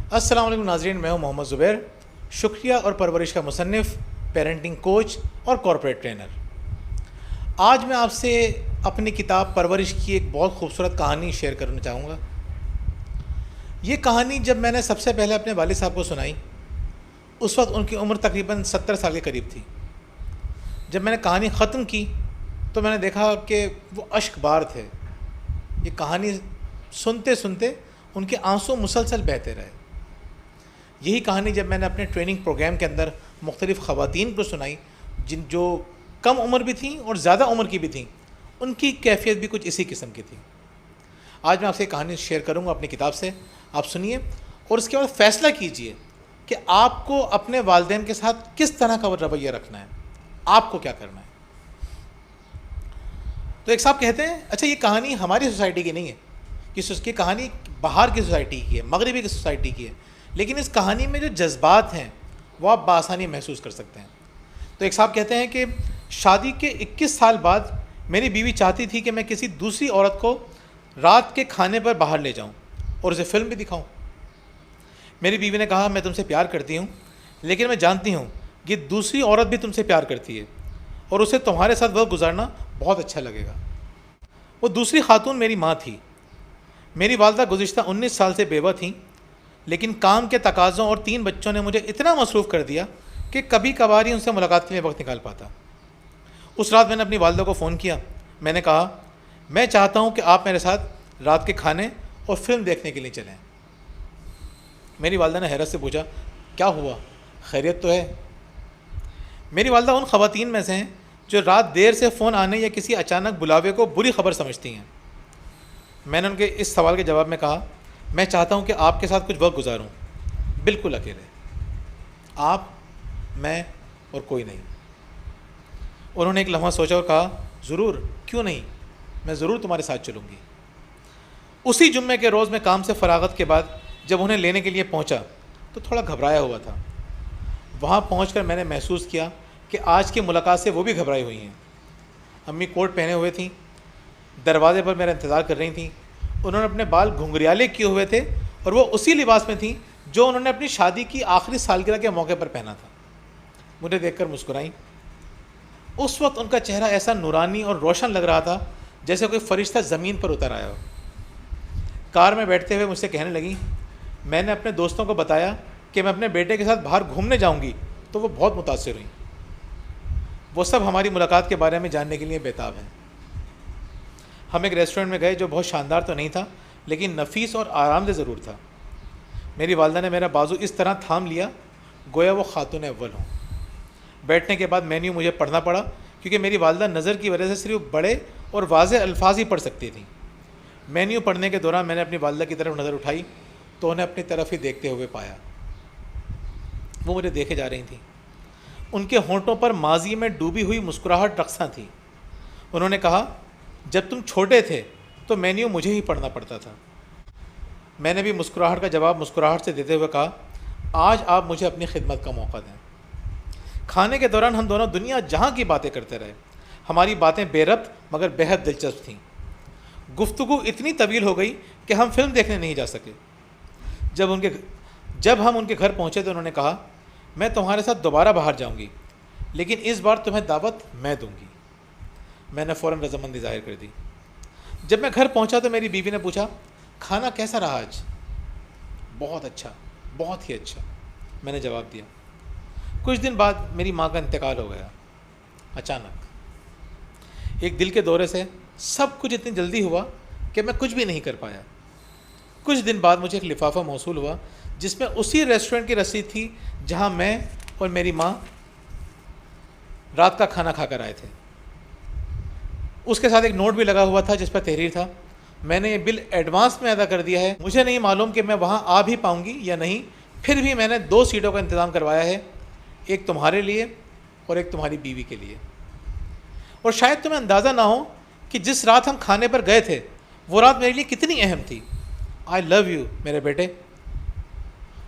السلام علیکم ناظرین، میں ہوں محمد زبیر، شکریہ اور پرورش کا مصنف، پیرنٹنگ کوچ اور کارپوریٹ ٹرینر۔ آج میں آپ سے اپنی کتاب پرورش کی ایک بہت خوبصورت کہانی شیئر کرنا چاہوں گا۔ یہ کہانی جب میں نے سب سے پہلے اپنے والد صاحب کو سنائی، اس وقت ان کی عمر تقریباً 70 سال کے قریب تھی۔ جب میں نے کہانی ختم کی تو میں نے دیکھا کہ وہ اشک بار تھے۔ یہ کہانی سنتے سنتے ان کے آنسو مسلسل بہتے رہے۔ یہی کہانی جب میں نے اپنے ٹریننگ پروگرام کے اندر مختلف خواتین کو سنائی، جو کم عمر بھی تھیں اور زیادہ عمر کی بھی تھیں، ان کی کیفیت بھی کچھ اسی قسم کی تھی۔ آج میں آپ سے ایک کہانی شیئر کروں گا اپنی کتاب سے، آپ سنیے اور اس کے بعد فیصلہ کیجئے کہ آپ کو اپنے والدین کے ساتھ کس طرح کا رویہ رکھنا ہے، آپ کو کیا کرنا ہے۔ تو ایک صاحب کہتے ہیں، اچھا یہ کہانی ہماری سوسائٹی کی نہیں ہے، کی کہانی باہر کی سوسائٹی کی ہے، مغربی کی سوسائٹی کی ہے، لیکن اس کہانی میں جو جذبات ہیں وہ آپ بآسانی محسوس کر سکتے ہیں۔ تو ایک صاحب کہتے ہیں کہ شادی کے 21 سال بعد میری بیوی چاہتی تھی کہ میں کسی دوسری عورت کو رات کے کھانے پر باہر لے جاؤں اور اسے فلم بھی دکھاؤں۔ میری بیوی نے کہا، میں تم سے پیار کرتی ہوں، لیکن میں جانتی ہوں کہ دوسری عورت بھی تم سے پیار کرتی ہے اور اسے تمہارے ساتھ وقت گزارنا بہت اچھا لگے گا۔ وہ دوسری خاتون میری ماں تھی۔ میری والدہ گزشتہ 19 سال سے بیوہ تھیں، لیکن کام کے تقاضوں اور 3 بچوں نے مجھے اتنا مصروف کر دیا کہ کبھی کبھار ہی ان سے ملاقات کے لیے وقت نکال پاتا۔ اس رات میں نے اپنی والدہ کو فون کیا۔ میں نے کہا، میں چاہتا ہوں کہ آپ میرے ساتھ رات کے کھانے اور فلم دیکھنے کے لیے چلیں۔ میری والدہ نے حیرت سے پوچھا، کیا ہوا، خیریت تو ہے؟ میری والدہ ان خواتین میں سے ہیں جو رات دیر سے فون آنے یا کسی اچانک بلاوے کو بری خبر سمجھتی ہیں۔ میں نے ان کے اس سوال کے جواب میں کہا، میں چاہتا ہوں کہ آپ کے ساتھ کچھ وقت گزاروں، بالکل اکیلے، آپ، میں اور کوئی نہیں۔ انہوں نے ایک لمحہ سوچا اور کہا، ضرور، کیوں نہیں، میں ضرور تمہارے ساتھ چلوں گی۔ اسی جمعے کے روز میں کام سے فراغت کے بعد جب انہیں لینے کے لیے پہنچا تو تھوڑا گھبرایا ہوا تھا۔ وہاں پہنچ کر میں نے محسوس کیا کہ آج کی ملاقات سے وہ بھی گھبرائی ہوئی ہیں۔ امی کوٹ پہنے ہوئے تھیں، دروازے پر میرا انتظار کر رہی تھیں۔ انہوں نے اپنے بال گھنگریالے کیے ہوئے تھے اور وہ اسی لباس میں تھیں جو انہوں نے اپنی شادی کی آخری سالگرہ کے موقع پر پہنا تھا۔ مجھے دیکھ کر مسکرائیں۔ اس وقت ان کا چہرہ ایسا نورانی اور روشن لگ رہا تھا جیسے کوئی فرشتہ زمین پر اتر آیا ہو۔ کار میں بیٹھتے ہوئے مجھ سے کہنے لگیں، میں نے اپنے دوستوں کو بتایا کہ میں اپنے بیٹے کے ساتھ باہر گھومنے جاؤں گی تو وہ بہت متاثر ہوئیں۔ وہ سب ہماری ملاقات کے بارے میں جاننے کے لیے بےتاب ہیں۔ ہم ایک ریسٹورنٹ میں گئے جو بہت شاندار تو نہیں تھا، لیکن نفیس اور آرام دہ ضرور تھا۔ میری والدہ نے میرا بازو اس طرح تھام لیا گویا وہ خاتون اول ہوں۔ بیٹھنے کے بعد مینیو مجھے پڑھنا پڑا کیونکہ میری والدہ نظر کی وجہ سے صرف بڑے اور واضح الفاظ ہی پڑھ سکتی تھیں۔ مینیو پڑھنے کے دوران میں نے اپنی والدہ کی طرف نظر اٹھائی تو انہیں اپنی طرف ہی دیکھتے ہوئے پایا۔ وہ مجھے دیکھے جا رہی تھیں۔ ان کے ہونٹوں پر ماضی میں ڈوبی ہوئی مسکراہٹ رقصاں تھی۔ انہوں نے کہا، جب تم چھوٹے تھے تو مینیو مجھے ہی پڑھنا پڑتا تھا۔ میں نے بھی مسکراہٹ کا جواب مسکراہٹ سے دیتے ہوئے کہا، آج آپ مجھے اپنی خدمت کا موقع دیں۔ کھانے کے دوران ہم دونوں دنیا جہاں کی باتیں کرتے رہے۔ ہماری باتیں بے ربط مگر بےحد دلچسپ تھیں۔ گفتگو اتنی طویل ہو گئی کہ ہم فلم دیکھنے نہیں جا سکے۔ جب ہم ان کے گھر پہنچے تو انہوں نے کہا، میں تمہارے ساتھ دوبارہ باہر جاؤں گی، لیکن اس بار تمہیں دعوت میں دوں گی۔ میں نے فوراً رضامندی ظاہر کر دی۔ جب میں گھر پہنچا تو میری بیوی نے پوچھا، کھانا کیسا رہا آج؟ بہت اچھا، بہت ہی اچھا، میں نے جواب دیا۔ کچھ دن بعد میری ماں کا انتقال ہو گیا، اچانک۔ ایک دل کے دورے سے سب کچھ اتنی جلدی ہوا کہ میں کچھ بھی نہیں کر پایا۔ کچھ دن بعد مجھے ایک لفافہ موصول ہوا جس میں اسی ریسٹورنٹ کی رسید تھی جہاں میں اور میری ماں رات کا کھانا کھا کر آئے تھے۔ اس کے ساتھ ایک نوٹ بھی لگا ہوا تھا جس پر تحریر تھا، میں نے یہ بل ایڈوانس میں ادا کر دیا ہے، مجھے نہیں معلوم کہ میں وہاں آ بھی پاؤں گی یا نہیں، پھر بھی میں نے 2 سیٹوں کا انتظام کروایا ہے، ایک تمہارے لیے اور ایک تمہاری بیوی کے لیے۔ اور شاید تمہیں اندازہ نہ ہو کہ جس رات ہم کھانے پر گئے تھے وہ رات میرے لیے کتنی اہم تھی۔ آئی لو یو میرے بیٹے۔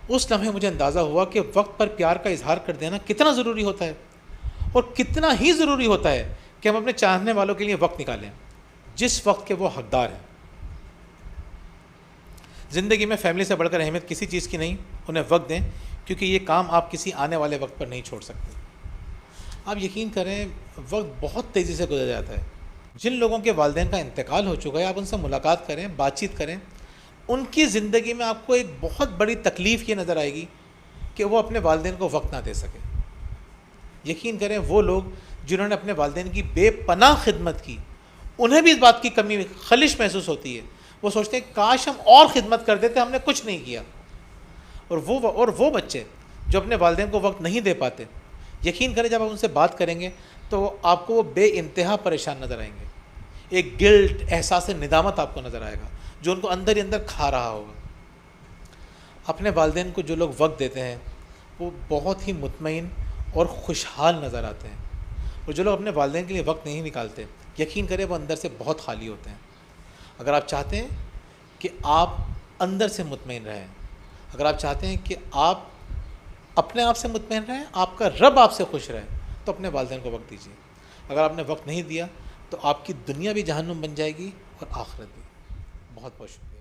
اس لمحے مجھے اندازہ ہوا کہ وقت پر پیار کا اظہار کر دینا کتنا ضروری ہوتا ہے، اور کتنا ہی ضروری ہوتا ہے کہ ہم اپنے چاہنے والوں کے لیے وقت نکالیں جس وقت کے وہ حقدار ہیں۔ زندگی میں فیملی سے بڑھ کر اہمیت کسی چیز کی نہیں. انہیں وقت دیں کیونکہ یہ کام آپ کسی آنے والے وقت پر نہیں چھوڑ سکتے. آپ یقین کریں وقت بہت تیزی سے گزر جاتا ہے. جن لوگوں کے والدین کا انتقال ہو چکا ہے آپ ان سے ملاقات کریں, بات چیت کریں. ان کی زندگی میں آپ کو ایک بہت بڑی تکلیف یہ نظر آئے گی کہ وہ اپنے والدین کو وقت نہ دے سکے. یقین کریں وہ لوگ جنہوں نے اپنے والدین کی بے پناہ خدمت کی انہیں بھی اس بات کی کمی خلش محسوس ہوتی ہے. وہ سوچتے ہیں کاش ہم اور خدمت کر دیتے, ہم نے کچھ نہیں کیا. اور وہ بچے جو اپنے والدین کو وقت نہیں دے پاتے, یقین کریں جب آپ ان سے بات کریں گے تو آپ کو وہ بے انتہا پریشان نظر آئیں گے. ایک گلٹ, احساس ندامت آپ کو نظر آئے گا جو ان کو اندر ہی اندر کھا رہا ہوگا. اپنے والدین کو جو لوگ وقت دیتے ہیں وہ بہت ہی مطمئن اور خوشحال نظر آتے ہیں, اور جو لوگ اپنے والدین کے لیے وقت نہیں نکالتے یقین کریں وہ اندر سے بہت خالی ہوتے ہیں. اگر آپ چاہتے ہیں کہ آپ اندر سے مطمئن رہیں, اگر آپ چاہتے ہیں کہ آپ اپنے آپ سے مطمئن رہیں, آپ کا رب آپ سے خوش رہے, تو اپنے والدین کو وقت دیجیے. اگر آپ نے وقت نہیں دیا تو آپ کی دنیا بھی جہنم بن جائے گی اور آخرت بھی. بہت بہت شکریہ.